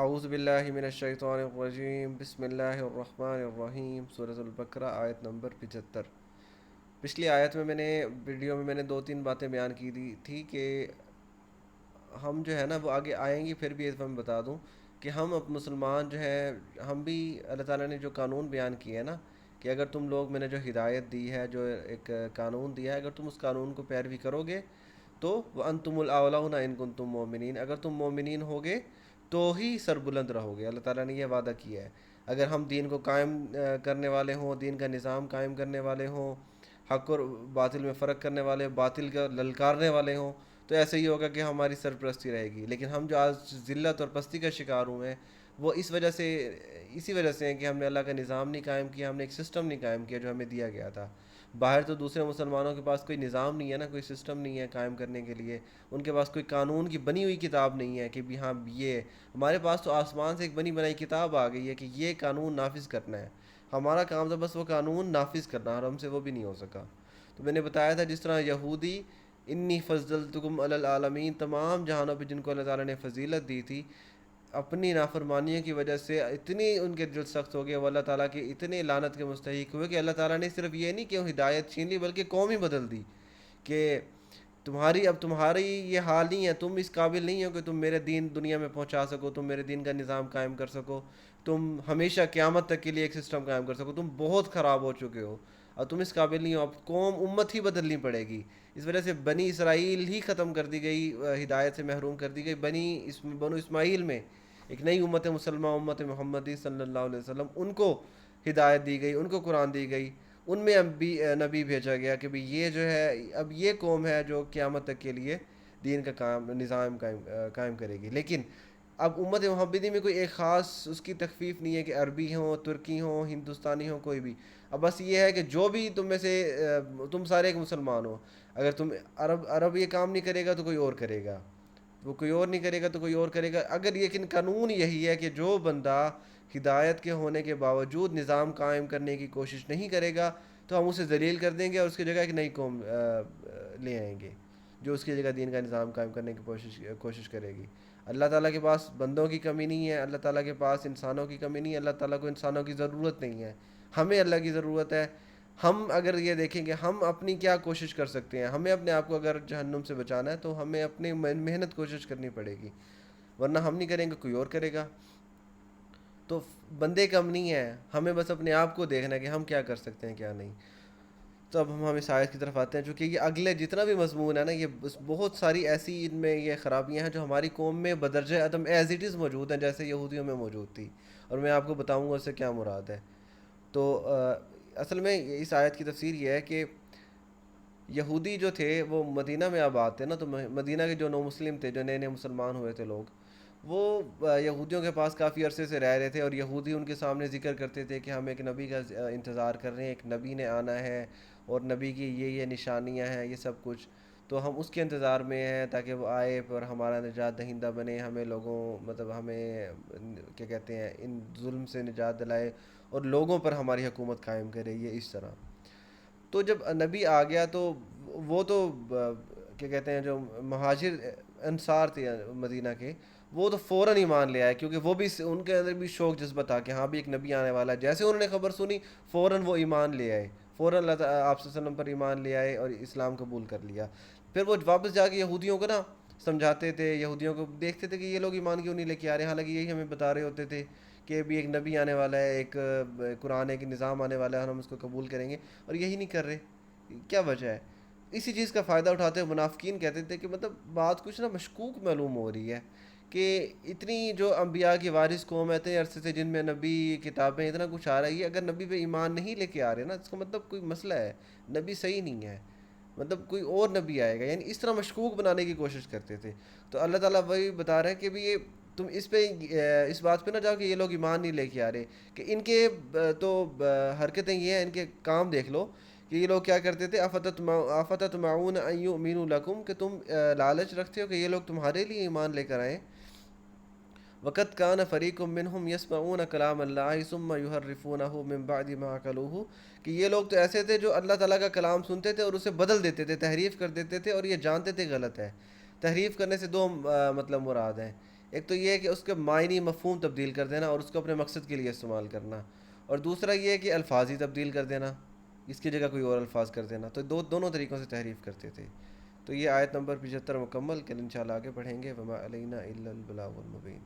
اعوذ باللہ من الشیطان الرجیم، بسم اللہ الرحمن الرحیم۔ سورۃ البقرہ آیت نمبر 75۔ پچھلی آیت میں نے ویڈیو میں نے دو تین باتیں بیان کی تھی کہ ہم جو ہے نا وہ آگے آئیں گی، پھر بھی اس میں بتا دوں کہ ہم اب مسلمان جو ہے، ہم بھی اللہ تعالیٰ نے جو قانون بیان کیے ہیں نا، کہ اگر تم لوگ، میں نے جو ہدایت دی ہے، جو ایک قانون دیا ہے، اگر تم اس قانون کو پیروی کرو گے تو وَأَنْتُمُ الْأَعْلَوْنَ إِن كُنتُم مُؤْمِنِينَ، اگر تم مومنین ہوگے تو ہی سربلند رہو گے۔ اللہ تعالیٰ نے یہ وعدہ کیا ہے۔ اگر ہم دین کو قائم کرنے والے ہوں، دین کا نظام قائم کرنے والے ہوں، حق اور باطل میں فرق کرنے والے، باطل کا للکارنے والے ہوں، تو ایسے ہی ہوگا کہ ہماری سرپرستی رہے گی۔ لیکن ہم جو آج ذلت اور پستی کا شکار ہوئے ہیں، وہ اسی وجہ سے ہیں کہ ہم نے اللہ کا نظام نہیں قائم کیا، ہم نے ایک سسٹم نہیں قائم کیا جو ہمیں دیا گیا تھا۔ باہر تو دوسرے مسلمانوں کے پاس کوئی نظام نہیں ہے نا، کوئی سسٹم نہیں ہے قائم کرنے کے لیے، ان کے پاس کوئی قانون کی بنی ہوئی کتاب نہیں ہے کہ بھی ہاں یہ، ہمارے پاس تو آسمان سے ایک بنی بنائی کتاب آ گئی ہے کہ یہ قانون نافذ کرنا ہے۔ ہمارا کام تھا بس وہ قانون نافذ کرنا، اور ہم سے وہ بھی نہیں ہو سکا۔ تو میں نے بتایا تھا جس طرح یہودی انی فضلتکم علی العالمین، تمام جہانوں پہ جن کو اللہ تعالیٰ نے فضیلت دی تھی، اپنی نافرمانیوں کی وجہ سے اتنی ان کے دل سخت ہو گئے، وہ اللہ تعالیٰ کے اتنے لعنت کے مستحق ہوئے کہ اللہ تعالیٰ نے صرف یہ نہیں کہ وہ ہدایت چھین لی، بلکہ قوم ہی بدل دی کہ تمہاری یہ حال نہیں ہے، تم اس قابل نہیں ہو کہ تم میرے دین دنیا میں پہنچا سکو، تم میرے دین کا نظام قائم کر سکو، تم ہمیشہ قیامت تک کے لیے ایک سسٹم قائم کر سکو، تم بہت خراب ہو چکے ہو اور تم اس قابل نہیں ہو، اب قوم امت ہی بدلنی پڑے گی۔ اس وجہ سے بنی اسرائیل ہی ختم کر دی گئی، ہدایت سے محروم کر دی گئی۔ بنو اسماعیل میں ایک نئی امت مسلمہ، امت محمدی صلی اللہ علیہ وسلم، ان کو ہدایت دی گئی، ان کو قرآن دی گئی، ان میں اب بھی نبی بھیجا گیا کہ بھی یہ جو ہے اب یہ قوم ہے جو قیامت تک کے لیے دین کا نظام قائم کرے گی۔ لیکن اب امت محمدی میں کوئی ایک خاص اس کی تخفیف نہیں ہے کہ عربی ہوں، ترکی ہوں، ہندوستانی ہوں، کوئی بھی۔ اب بس یہ ہے کہ جو بھی تم میں سے تم سارے ایک مسلمان ہو، اگر تم عرب یہ کام نہیں کرے گا تو کوئی اور کرے گا، وہ کوئی اور نہیں کرے گا تو کوئی اور کرے گا۔ اگر لیکن قانون یہی ہے کہ جو بندہ ہدایت کے ہونے کے باوجود نظام قائم کرنے کی کوشش نہیں کرے گا تو ہم اسے ذلیل کر دیں گے، اور اس کی جگہ ایک نئی قوم لے آئیں گے جو اس کی جگہ دین کا نظام قائم کرنے کی کوشش کرے گی۔ اللہ تعالیٰ کے پاس بندوں کی کمی نہیں ہے، اللہ تعالیٰ کے پاس انسانوں کی کمی نہیں ہے، اللہ تعالیٰ کو انسانوں کی ضرورت نہیں ہے، ہمیں اللہ کی ضرورت ہے۔ ہم اگر یہ دیکھیں کہ ہم اپنی کیا کوشش کر سکتے ہیں، ہمیں اپنے آپ کو اگر جہنم سے بچانا ہے تو ہمیں اپنی محنت کوشش کرنی پڑے گی، ورنہ ہم نہیں کریں گے کوئی اور کرے گا۔ تو بندے کم نہیں ہیں، ہمیں بس اپنے آپ کو دیکھنا ہے کہ ہم کیا کر سکتے ہیں کیا نہیں۔ تو اب ہم اس آیت کی طرف آتے ہیں، چونکہ یہ اگلے جتنا بھی مضمون ہے نا، یہ بہت ساری ایسی ان میں یہ خرابیاں ہیں جو ہماری قوم میں بدرجہ عدم ایز اٹ از موجود ہیں، جیسے یہودیوں میں موجود تھی، اور میں آپ کو بتاؤں گا اس سے کیا مراد ہے۔ تو اصل میں اس آیت کی تفسیر یہ ہے کہ یہودی جو تھے وہ مدینہ میں آباد تھے نا، تو مدینہ کے جو نو مسلم تھے، جو نئے نئے مسلمان ہوئے تھے لوگ، وہ یہودیوں کے پاس کافی عرصے سے رہ رہے تھے، اور یہودی ان کے سامنے ذکر کرتے تھے کہ ہم ایک نبی کا انتظار کر رہے ہیں، ایک نبی نے آنا ہے، اور نبی کی یہ نشانیاں ہیں، یہ سب کچھ، تو ہم اس کے انتظار میں ہیں تاکہ وہ آئے اور ہمارا نجات دہندہ بنے، ہمیں لوگوں مطلب ہمیں کیا کہتے ہیں ان ظلم سے نجات دلائے اور لوگوں پر ہماری حکومت قائم کرے، یہ اس طرح۔ تو جب نبی آ گیا تو وہ تو کیا کہتے ہیں جو مہاجر انصار تھے مدینہ کے، وہ تو فوراً ایمان لے آئے، کیونکہ وہ بھی ان کے اندر بھی شوق جذبہ تھا کہ ہاں بھی ایک نبی آنے والا ہے۔ جیسے انہوں نے خبر سنی فوراً وہ ایمان لے آئے، فوراً اللہ تعالیٰ آپ صلی اللہ علیہ وسلم پر ایمان لے آئے اور اسلام قبول کر لیا۔ پھر وہ واپس جا کے یہودیوں کو نا سمجھاتے تھے، یہودیوں کو دیکھتے تھے کہ یہ لوگ ایمان کیوں نہیں لے کے آ رہے، حالانکہ یہی ہمیں بتا رہے ہوتے تھے کہ بھی ایک نبی آنے والا ہے، ایک قرآن ایک نظام آنے والا ہے، اور ہم اس کو قبول کریں گے، اور یہی نہیں کر رہے۔ کیا وجہ ہے؟ اسی چیز کا فائدہ اٹھاتے ہوئے منافقین کہتے تھے کہ مطلب بات کچھ نا مشکوک معلوم ہو رہی ہے کہ اتنی جو انبیاء کی وارث قوم ہے، اتنے عرصے سے جن میں نبی کتابیں اتنا کچھ آ رہی ہے، اگر نبی پہ ایمان نہیں لے کے آ رہے نا، اس کا مطلب کوئی مسئلہ ہے، نبی صحیح نہیں ہے، مطلب کوئی اور نبی آئے گا، یعنی اس طرح مشکوک بنانے کی کوشش کرتے تھے۔ تو اللہ تعالیٰ وہی بتا رہے ہیں کہ بھی یہ تم اس پہ اس بات پہ نہ جاؤ کہ یہ لوگ ایمان نہیں لے کے آ رہے، کہ ان کے تو حرکتیں یہ ہیں، ان کے کام دیکھ لو کہ یہ لوگ کیا کرتے تھے۔ افتطمعون ان یؤمنوا لکم، کہ تم لالچ رکھتے ہو کہ یہ لوگ تمہارے لیے ایمان لے کر آئیں۔ وقت کان فریق منہم یسمعون کلام اللہ ثم یحرفونہ من بعد ما عقلوہ، کہ یہ لوگ تو ایسے تھے جو اللہ تعالیٰ کا کلام سنتے تھے اور اسے بدل دیتے تھے، تحریف کر دیتے تھے، اور یہ جانتے تھے غلط ہے۔ تحریف کرنے سے دو مطلب مراد ہیں، ایک تو یہ ہے کہ اس کے معنی مفہوم تبدیل کر دینا اور اس کو اپنے مقصد کے لیے استعمال کرنا، اور دوسرا یہ ہے کہ الفاظ ہی تبدیل کر دینا، اس کی جگہ کوئی اور الفاظ کر دینا، تو دونوں طریقوں سے تحریف کرتے تھے۔ تو یہ آیت نمبر 75 مکمل، کل انشاءاللہ آگے بڑھیں گے۔ وما علینا الا البلاغ المبین۔